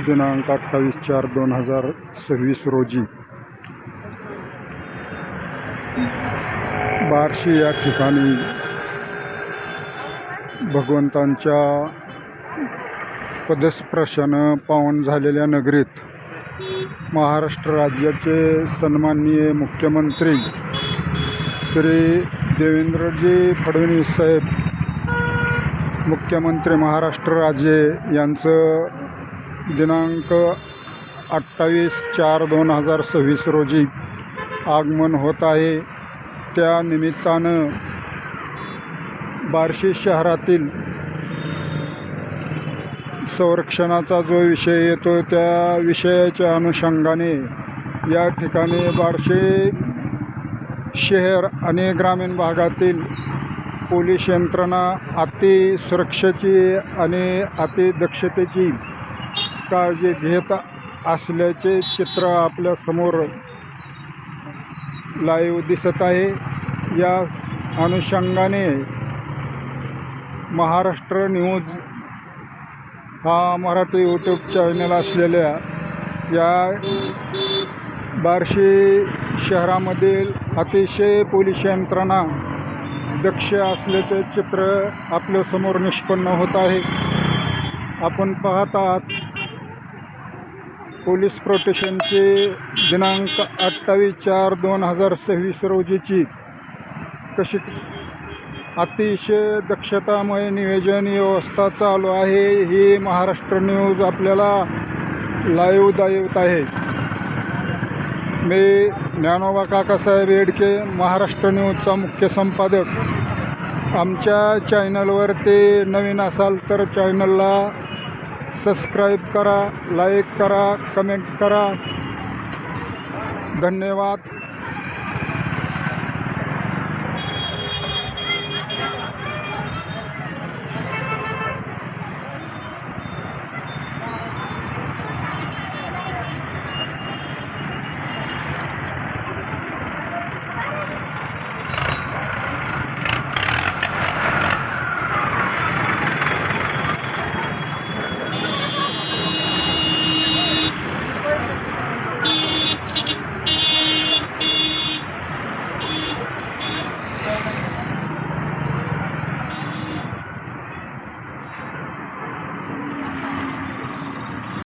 दिनांक 28/4/2026 रोजी बार्शी या ठिकाणी भगवंतांच्या पदस्पर्शानं पावन झालेल्या नगरीत महाराष्ट्र राज्याचे सन्माननीय मुख्यमंत्री श्री देवेंद्रजी फडणवीस साहेब, मुख्यमंत्री महाराष्ट्र राज्य यांचं दिनांक 28/4/2026 रोजी आगमन होत आहे। त्या निमित्तानं बार्शी शहरातील संरक्षणाचा जो विषय येतो त्या विषयाच्या अनुषंगाने या ठिकाणी बार्शी शहर आणि ग्रामीण भागातील पोलीस यंत्रणा अति सुरक्षेची आणि अति दक्षतेची काळजी घेत असल्याचे चित्र आपल्यासमोर लाईव्ह दिसत आहे। या अनुषंगाने महाराष्ट्र न्यूज हा मराठी यूट्यूब चॅनल असलेल्या या बार्शी शहरामधील अतिशय पोलीस यंत्रणा दक्ष असल्याचे चित्र आपल्यासमोर निष्पन्न होत आहे। आपण पाहत आहात पोलीस प्रोटेक्शनची दिनांक 28/4/2026 रोजीची कशी अतिशय दक्षतामय नियोजन व्यवस्था चालू आहे ही महाराष्ट्र न्यूज आपल्याला लाईव्ह दाखवत आहे। मी ज्ञानोबा काकासाहेब येडके, महाराष्ट्र न्यूजचा मुख्य संपादक। आमच्या चॅनलवरती नवीन असाल तर चॅनलला सबस्क्राईब करा, लाईक करा, कमेंट करा। धन्यवाद।